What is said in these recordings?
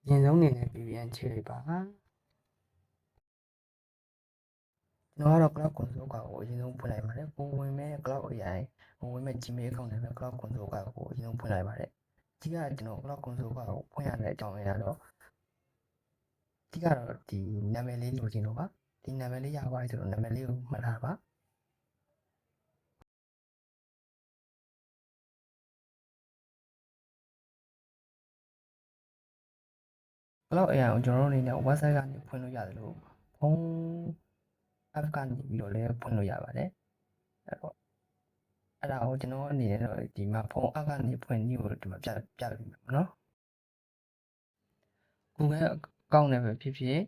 ရင်ဆုံးနေနဲ့ VPN ချလိုက်ပါကျွန်တော်ကတော့ Cloud Console ကိုအရင်ဆုံးဖွင့်လိုက်ပါတယ်ပုံဝင်မဲ့ Cloud AI ပုံဝင်မဲ့ Gmail account နဲ့ပဲ Cloud Console ကိုအရင်ဆုံးဖွင့်လိုက်ပါတယ်ဒီကကျွန်တော် Cloud Console ကိုဖွင့်ရတဲ့အကြောင်းအရာတော့ဒီကတော့ဒီနာမည်လေးလိုချင်လို့ပါဒီနာမည်လေးရပါပြီဆိုတော့နာမည်လေးကိုမှတ်ထားပါCloud AI ကိုကျွန်တော်တို့အနေနဲ့ website ကနေဖွင့်လို့ရတယ်လို့ဖုန်း app ကနေပြီးတော့လည်းဖွင့်လို့ရပါတယ်အဲ့ဒါကိုကျွန်တော်အနေနဲ့တော့ဒီမှာဖုန်း app ကနေဖွင့်နည်းကိုဒီမှာပြပေးမယ်နော် Google account နဲ့ပဲဖြစ်ဖြစ်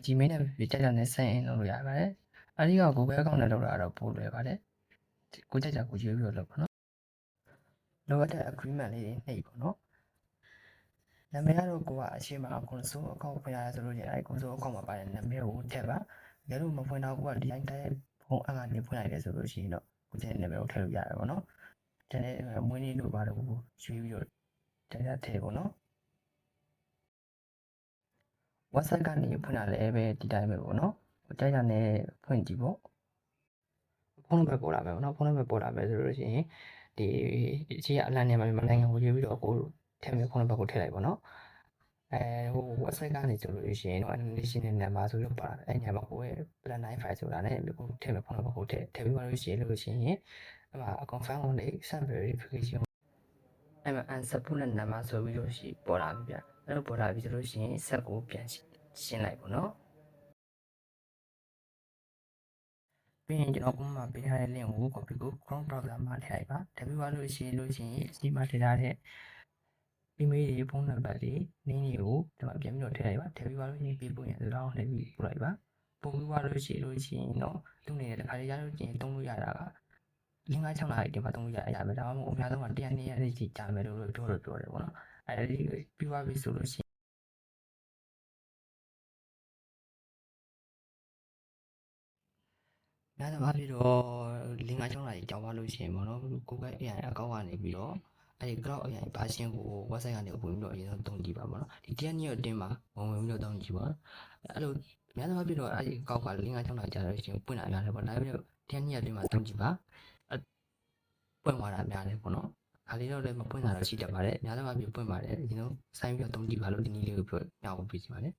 Gmail နဲ့ပဲဖြစ်ဖြစ်ကြနဲ့ sign in လုပ်လို့ရပါတယ်အဲဒီက Google account နဲ့လုပ်တာတော့ပိုလွယ်ပါတယ်ကိုကြကိုရွေးပြီးတော့လုပ်ပါနော်လိုအပ်တဲ့ agreement လေးတွေနှိပ်ပါနော်နာမည်ကတော့ကိုကအရှိမ console account ဖွင့်ရတယ်ဆိုလို့အဲဒီ console account မှာပါတဲ့နာမည်ကိုထည့်ပါဒါလို့မဖွင့်တော့ကိုကဒီတိုင်းတိုင်းဖုန်းအကနေဖွင့်လိုက်တယ်ဆိုလို့ရှိရင်တော့ကိုတဲ့နာမည်ကိုထည့်လို့ရတယ်ပေါ့နော်တကယ်မွေးနေ့လို့ပါတော့ရွေးပြီးတော့တရားထည့်ပေါ့နော် WhatsApp ကနေဖွင့်လာလည်းပဲဒီတိုင်းပဲပေါ့နော်ကြိုက်တာနဲ့ဖွင့်ကြည့်ပေါ့ဖုန်းနံပါတ်ပေါ်လာမယ်ပေါ့နော်ဖုန်းနံပါတ်ပေါ်လာမယ်ဆိုလို့ရှိရင်ဒီအခြေအလန့်နဲ့မြန်မာနိုင်ငံကိုရွေးပြီးတော့ကိုထည့်မယ်ဖုန်းနံပါတ်ကိုထည့်လိုက်ပေါ့နော်WhatsApp ကနေဆိုလို့ရှိရင်တော့ national number ဆိုလို့ပါအဲ့ညမှာကိုရဲ့ plan 95ဆိုတာနဲ့ကိုထည့်မယ်ဖုန်းနံပါတ်ကိုထည့်ပြီးသွားလို့ရှိရင်အဲ့မှာ confirm ကို send verification အဲ့မှာ unsupported number ဆိုပြီးလို့ရှိပေါ်လာပြီဗျအဲ့လိုပေါ်လာပြီဆိုလို့ရှိရင် set ကိုပြန်ရှင်းလိုက်ပေါ့နော်ပြီးရင်ကျွန်တော်ဥပမာပေးထားတဲ့ link ကို copy ကို Chrome browser မှာထည့်လိုက်ပါထည့်ပြီးသွားလို့ရှိရင်ဒီမှာထည့်ထားတဲ့ email တွေဖုန်းနံပါတ်တွေ name တွေကိုဒီမှာပြန်ပြီးတော့ထည့်လိုက်ပါထည့်ပြီးသွားလို့ရှိရင်ပေးပို့ရင်ဆိုတော့လည်းပြီးပို့လိုက်ပါပို့ပြီးသွားလို့ရှိရင်တော့သူ့နေနဲ့တစ်ခါလေးရလို့ရှိရင်သုံးလို့ရတာက5-6နာရီဒီမှာသုံးလို့ရမယ်ဒါမှမဟုတ်အများဆုံးက100-200ရက်ထိကြာမယ်လို့ပြောတယ်ပေါ့နော်အဲဒီပြီးသွားပြီဆိုလို့ရှိရင်များသောအားဖြင့်တော့5-6နာရီကြာသွားလို့ရှိရင်ပေါ့နော် Google AI account ကနေပြီးတော့အဲဒီ Cloud AI version ကို website ကနေဝင်ပြီးတော့အရင်ဆုံးသုံးကြည့်ပါပေါ့နော်ဒီ100ရက်တင်းမှာဝင်ပြီးတော့သုံးကြည့်ပါအဲ့လိုများသောအားဖြင့်တော့အဲဒီ account က5-6နာရီကြာလို့ရှိရင်ပွင့်လာရတယ်ပေါ့ဒါပေမဲ့100ရက်တင်းမှာသုံးကြည့်ပါပွင့်သွားတာများတယ်ပေါ့နော်အားလေးတော့လည်းမပွင့်တာတော့ရှိတတ်ပါတယ်များသောအားဖြင့်ပွင့်ပါတယ်အရင်ဆုံးစိုင်းပြီးတော့သုံးကြည့်ပါလို့ဒီနည်းလေးကိုပြောပြချင်ပါတယ်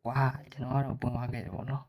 ဝါကျွန်တော်ကတော့ပွင့်သွားခဲ့တယ်ပေါ့နော်